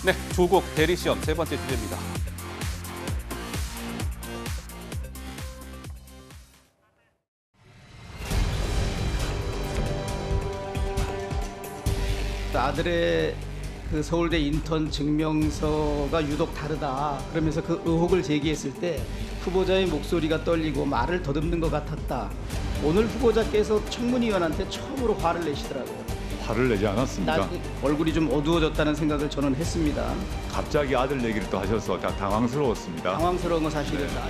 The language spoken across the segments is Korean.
네, 조국 대리시험 세 번째 주제입니다. 아들의 그 서울대 인턴 증명서가 유독 다르다. 그러면서 그 의혹을 제기했을 때 후보자의 목소리가 떨리고 말을 더듬는 것 같았다. 오늘 후보자께서 청문위원한테 처음으로 화를 내시더라고요. 화를 내지 않았습니다. 얼굴이 좀 어두워졌다는 생각을 저는 했습니다. 갑자기 아들 얘기를 또 하셔서 당황스러웠습니다. 당황스러운 건 사실이다.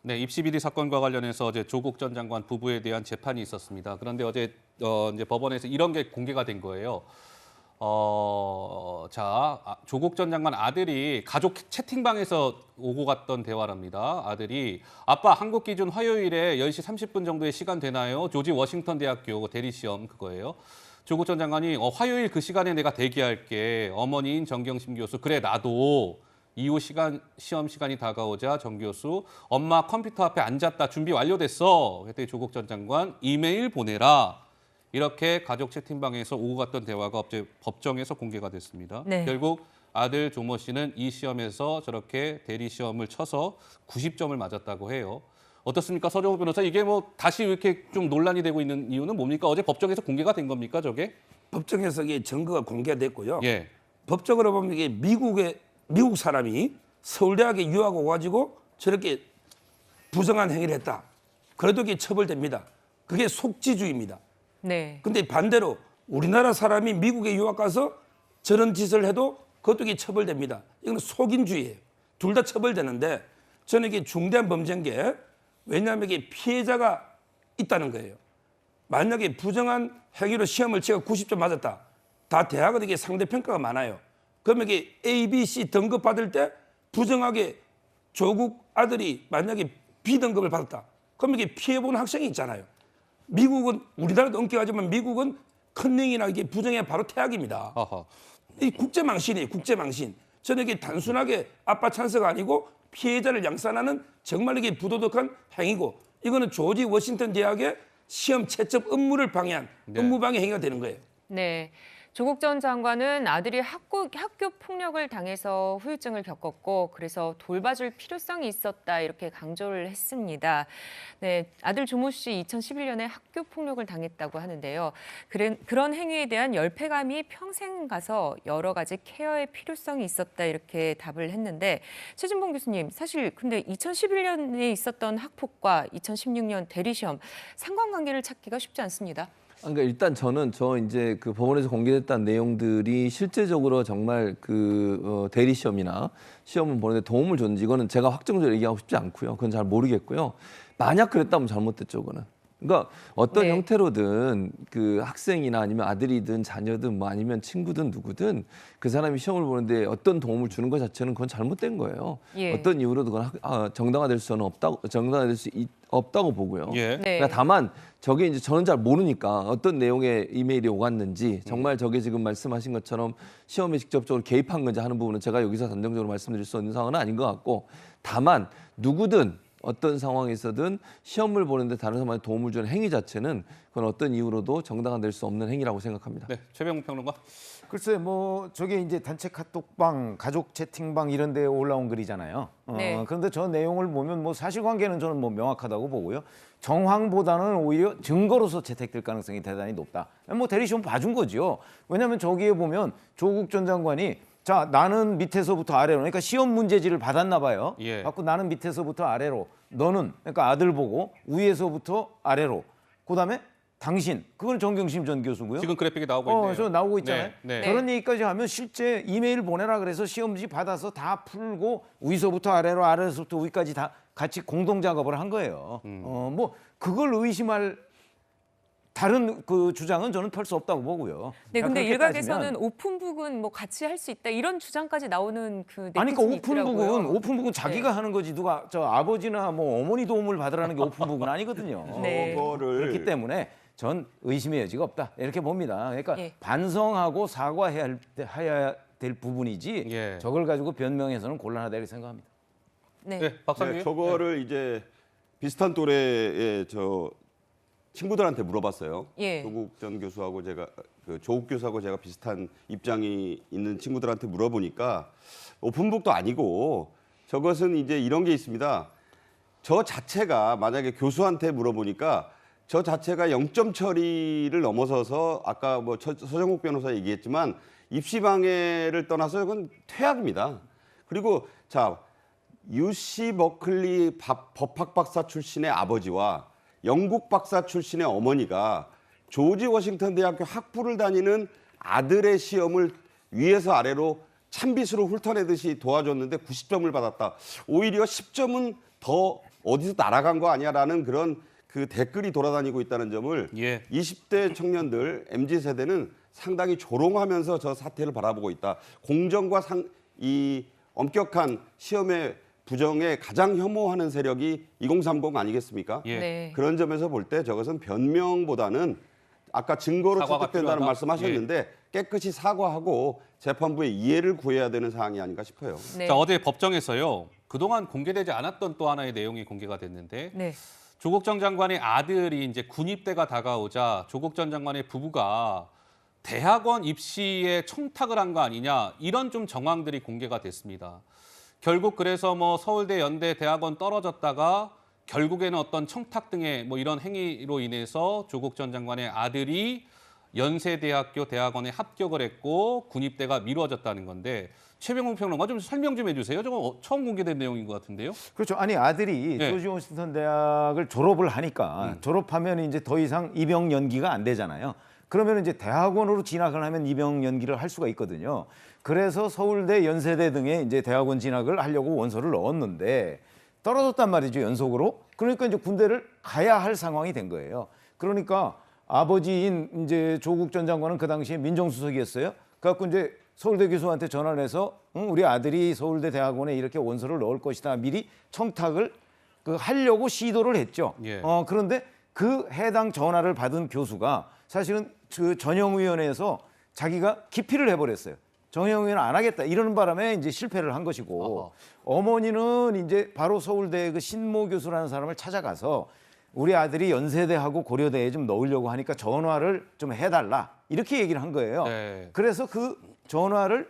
네, 입시 비리 사건과 관련해서 어제 조국 전 장관 부부에 대한 재판이 있었습니다. 그런데 어제 이제 법원에서 이런 게 공개가 된 거예요. 조국 전 장관 아들이 가족 채팅방에서 오고 갔던 대화랍니다. 아들이 아빠 한국 기준 화요일에 10시 30분 정도의 시간 되나요? 조지 워싱턴 대학교 대리시험 그거예요. 조국 전 장관이 화요일 그 시간에 내가 대기할게. 어머니인 정경심 교수 그래 나도. 이후 시험 시간이 다가오자 정 교수 엄마 컴퓨터 앞에 앉았다 준비 완료됐어. 그때 조국 전 장관 이메일 보내라. 이렇게 가족 채팅방에서 오고 갔던 대화가 어제 법정에서 공개가 됐습니다. 네. 결국 아들 조모 씨는 이 시험에서 저렇게 대리 시험을 쳐서 90점을 맞았다고 해요. 어떻습니까, 서정호 변호사? 이게 뭐 다시 이렇게 좀 논란이 되고 있는 이유는 뭡니까? 어제 법정에서 공개가 된 겁니까, 저게? 법정에서 이게 증거가 공개됐고요. 예. 법적으로 보면 이게 미국 사람이 서울대학에 유학 오가지고 저렇게 부정한 행위를 했다. 그래도 이게 처벌됩니다. 그게 속지주의입니다. 네. 근데 반대로 우리나라 사람이 미국에 유학 가서 저런 짓을 해도 그것도 이게 처벌됩니다. 이건 속인주의예요. 둘 다 처벌되는데 저는 이게 중대한 범죄인 게 왜냐하면 이게 피해자가 있다는 거예요. 만약에 부정한 행위로 시험을 제가 90점 맞았다. 다 대학은 이게 상대평가가 많아요. 그러면 이게 A, B, C 등급 받을 때 부정하게 조국 아들이 만약에 B 등급을 받았다. 그러면 이게 피해본 학생이 있잖아요. 미국은 우리나라도 엄격하지만 미국은 컨닝이나 이게 부정해 바로 퇴학입니다. 아하. 이 국제망신이에요. 국제망신. 저는 이게 단순하게 아빠 찬스가 아니고 피해자를 양산하는 정말 이게 부도덕한 행위고 이거는 조지 워싱턴 대학의 시험 채점 업무를 방해한 업무방해 행위가 되는 거예요. 네. 조국 전 장관은 아들이 학교 폭력을 당해서 후유증을 겪었고 그래서 돌봐줄 필요성이 있었다 이렇게 강조를 했습니다. 네, 아들 조모 씨 2011년에 학교 폭력을 당했다고 하는데요. 그런 행위에 대한 열패감이 평생 가서 여러 가지 케어의 필요성이 있었다 이렇게 답을 했는데 최진봉 교수님 사실 근데 2011년에 있었던 학폭과 2016년 대리시험 상관관계를 찾기가 쉽지 않습니다. 그러니까 일단 저는 이제 그 법원에서 공개됐다는 내용들이 실제적으로 정말 대리 시험이나 시험을 보는데 도움을 줬는지 이거는 제가 확정적으로 얘기하고 싶지 않고요. 그건 잘 모르겠고요. 만약 그랬다면 잘못됐죠, 그거는. 그러니까 어떤 네. 형태로든 그 학생이나 아니면 아들이든 자녀든 뭐 아니면 친구든 누구든 그 사람이 시험을 보는데 어떤 도움을 주는 것 자체는 그건 잘못된 거예요. 예. 어떤 이유로도 그건 정당화될 수는 정당화될 수 없다고 보고요. 예. 네. 그러니까 다만 저게 이제 저는 잘 모르니까 어떤 내용의 이메일이 오갔는지 정말 저게 지금 말씀하신 것처럼 시험에 직접적으로 개입한 건지 하는 부분은 제가 여기서 단정적으로 말씀드릴 수 있는 상황은 아닌 것 같고 다만 누구든 어떤 상황에서든 시험을 보는데 다른 사람한테 도움을 주는 행위 자체는 그건 어떤 이유로도 정당화될 수 없는 행위라고 생각합니다. 네, 최병욱 평론가. 글쎄 뭐 저게 이제 단체 카톡방, 가족 채팅방 이런 데 올라온 글이잖아요. 네. 그런데 저 내용을 보면 뭐 사실관계는 저는 뭐 명확하다고 보고요. 정황보다는 오히려 증거로서 채택될 가능성이 대단히 높다. 뭐 대리시험 봐준 거죠. 왜냐하면 저기에 보면 조국 전 장관이 자 나는 밑에서부터 아래로 그러니까 시험 문제지를 받았나 봐요. 예. 받고 나는 밑에서부터 아래로 너는 그러니까 아들 보고 위에서부터 아래로 그다음에 당신 그건 정경심 전 교수고요. 지금 그래픽이 나오고 있네요. 저 나오고 있잖아요. 네. 저런 얘기까지 하면 실제 이메일 보내라 그래서 시험지 받아서 다 풀고 위서부터 아래로 아래서부터 위까지 다 같이 공동 작업을 한 거예요. 뭐 그걸 의심할 다른 그 주장은 저는 펼 수 없다고 보고요. 네, 근데 그렇게 일각에서는 따지면 오픈북은 뭐 같이 할 수 있다 이런 주장까지 나오는 그 아니 그러니까 네티즌이 있더라고요. 오픈북은 자기가 네. 하는 거지 누가 저 아버지나 뭐 어머니 도움을 받으라는 게 오픈북은 아니거든요. 네. 그렇기 때문에 전 의심의 여지가 없다 이렇게 봅니다. 그러니까 예. 반성하고 사과해야 될 부분이지 예. 저걸 가지고 변명해서는 곤란하다 이렇게 생각합니다. 네. 네, 박상규. 네, 저거를 이제 비슷한 또래의 친구들한테 물어봤어요. 예. 조국 전 교수하고 조국 교수하고 제가 비슷한 입장이 있는 친구들한테 물어보니까 오픈북도 아니고 저것은 이제 이런 게 있습니다. 저 자체가 만약에 교수한테 물어보니까 저 자체가 0점 처리를 넘어서서 아까 뭐 서정욱 변호사 얘기했지만 입시 방해를 떠나서 이건 퇴학입니다. 그리고 자 UC 버클리 법학 박사 출신의 아버지와 영국 박사 출신의 어머니가 조지 워싱턴 대학교 학부를 다니는 아들의 시험을 위에서 아래로 찬빗으로 훑어내듯이 도와줬는데 90점을 받았다. 오히려 10점은 더 어디서 날아간 거 아니야라는 그런 그 댓글이 돌아다니고 있다는 점을 20대 청년들 MZ 세대는 상당히 조롱하면서 저 사태를 바라보고 있다. 공정과 이 엄격한 시험의 부정에 가장 혐오하는 세력이 2030 아니겠습니까? 네. 그런 점에서 볼 때 저것은 변명보다는 아까 증거로 설득된다는 말씀하셨는데 깨끗이 사과하고 재판부의 이해를 구해야 되는 사항이 아닌가 싶어요. 네. 자, 어제 법정에서요. 그동안 공개되지 않았던 또 하나의 내용이 공개가 됐는데 네. 조국 전 장관의 아들이 이제 군입대가 다가오자 조국 전 장관의 부부가 대학원 입시에 청탁을 한 거 아니냐 이런 좀 정황들이 공개가 됐습니다. 결국 그래서 뭐 서울대, 연대, 대학원 떨어졌다가 결국에는 어떤 청탁 등의 뭐 이런 행위로 인해서 조국 전 장관의 아들이 연세대학교 대학원에 합격을 했고 군입대가 미뤄졌다는 건데 최병욱 평론가 좀 설명 좀 해주세요. 저거 처음 공개된 내용인 것 같은데요. 그렇죠. 아니 아들이 네. 조지 워싱턴 대학을 졸업을 하니까 졸업하면 이제 더 이상 입영 연기가 안 되잖아요. 그러면 이제 대학원으로 진학을 하면 입영 연기를 할 수가 있거든요. 그래서 서울대, 연세대 등의 이제 대학원 진학을 하려고 원서를 넣었는데 떨어졌단 말이죠, 연속으로. 그러니까 이제 군대를 가야 할 상황이 된 거예요. 그러니까 아버지인 이제 조국 전 장관은 그 당시에 민정수석이었어요. 그래갖고 이제 서울대 교수한테 전화를 해서 우리 아들이 서울대 대학원에 이렇게 원서를 넣을 것이다. 미리 청탁을 하려고 시도를 했죠. 예. 그런데 그 해당 전화를 받은 교수가 사실은 그 전형위원회에서 자기가 기피를 해버렸어요. 전형위원회 안 하겠다 이러는 바람에 이제 실패를 한 것이고 어허. 어머니는 이제 바로 서울대 그 신모 교수라는 사람을 찾아가서 우리 아들이 연세대하고 고려대에 좀 넣으려고 하니까 전화를 좀 해달라 이렇게 얘기를 한 거예요. 네. 그래서 그 전화를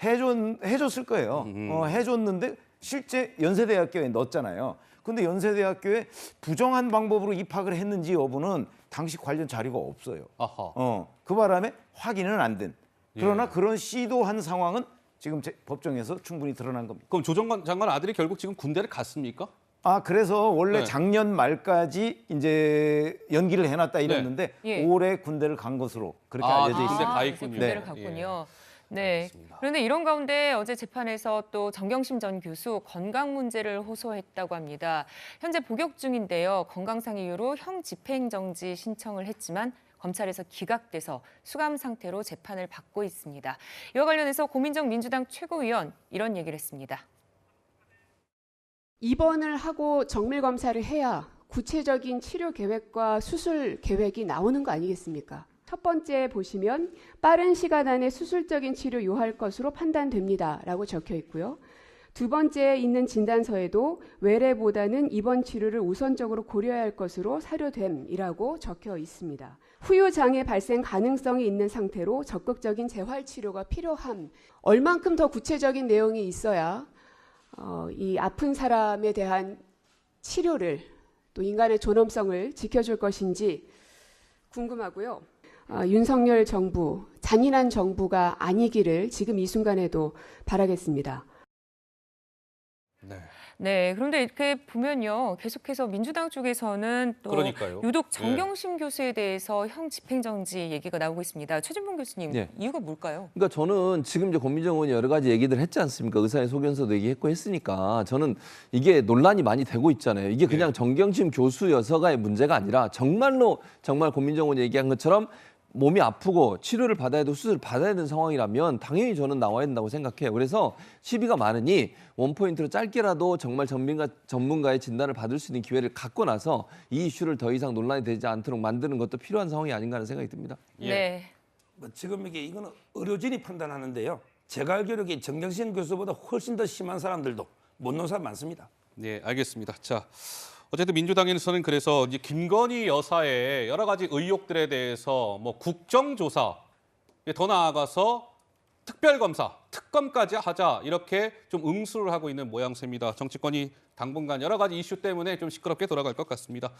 해줬을 거예요. 해줬는데 실제 연세대학교에 넣었잖아요. 근데 연세대학교에 부정한 방법으로 입학을 했는지 여부는 당시 관련 자료가 없어요. 아하. 그 바람에 확인은 안 된. 그러나 예. 그런 시도한 상황은 지금 법정에서 충분히 드러난 겁니다. 그럼 조 장관 아들이 결국 지금 군대를 갔습니까? 그래서 원래 네. 작년 말까지 이제 연기를 해놨다 이랬는데 예. 올해 군대를 간 것으로 그렇게 알려져 군대 있습니다. 가 그래서 있군요. 군대를 네. 갔군요. 네. 알겠습니다. 그런데 이런 가운데 어제 재판에서 또 정경심 전 교수 건강 문제를 호소했다고 합니다. 현재 복역 중인데요. 건강상 이유로 형 집행정지 신청을 했지만 검찰에서 기각돼서 수감 상태로 재판을 받고 있습니다. 이와 관련해서 고민정 민주당 최고위원 이런 얘기를 했습니다. 입원을 하고 정밀 검사를 해야 구체적인 치료 계획과 수술 계획이 나오는 거 아니겠습니까? 첫 번째 보시면 빠른 시간 안에 수술적인 치료 요할 것으로 판단됩니다라고 적혀 있고요. 두 번째에 있는 진단서에도 외래보다는 입원 치료를 우선적으로 고려해야 할 것으로 사료됨이라고 적혀 있습니다. 후유 장애 발생 가능성이 있는 상태로 적극적인 재활 치료가 필요함. 얼만큼 더 구체적인 내용이 있어야 이 아픈 사람에 대한 치료를 또 인간의 존엄성을 지켜줄 것인지 궁금하고요. 윤석열 정부, 잔인한 정부가 아니기를 지금 이 순간에도 바라겠습니다. 네, 그런데 이렇게 보면요. 계속해서 민주당 쪽에서는 또 그러니까요. 유독 정경심 교수에 대해서 형 집행정지 얘기가 나오고 있습니다. 최진봉 교수님, 네. 이유가 뭘까요? 그러니까 저는 지금 이제 권민정 의원이 여러 가지 얘기들 했지 않습니까? 의사의 소견서도 얘기했고 했으니까 저는 이게 논란이 많이 되고 있잖아요. 이게 그냥 정경심 교수 여서가의 문제가 아니라 정말로 정말 권민정 의원이 얘기한 것처럼 몸이 아프고 치료를 받아야 되고 수술을 받아야 되는 상황이라면 당연히 저는 나와야 된다고 생각해요. 그래서 시비가 많으니 원포인트로 짧게라도 정말 전문가의 진단을 받을 수 있는 기회를 갖고 나서 이 이슈를 더 이상 논란이 되지 않도록 만드는 것도 필요한 상황이 아닌가 하는 생각이 듭니다. 네. 지금 이거는 의료진이 판단하는데요. 제가 알기로 정경심 교수보다 훨씬 더 심한 사람들도 못 놓은 사람 많습니다. 네, 알겠습니다. 자, 어쨌든 민주당에서는 그래서 이제 김건희 여사의 여러 가지 의혹들에 대해서 뭐 국정조사, 더 나아가서 특별검사, 특검까지 하자 이렇게 좀 응수를 하고 있는 모양새입니다. 정치권이 당분간 여러 가지 이슈 때문에 좀 시끄럽게 돌아갈 것 같습니다.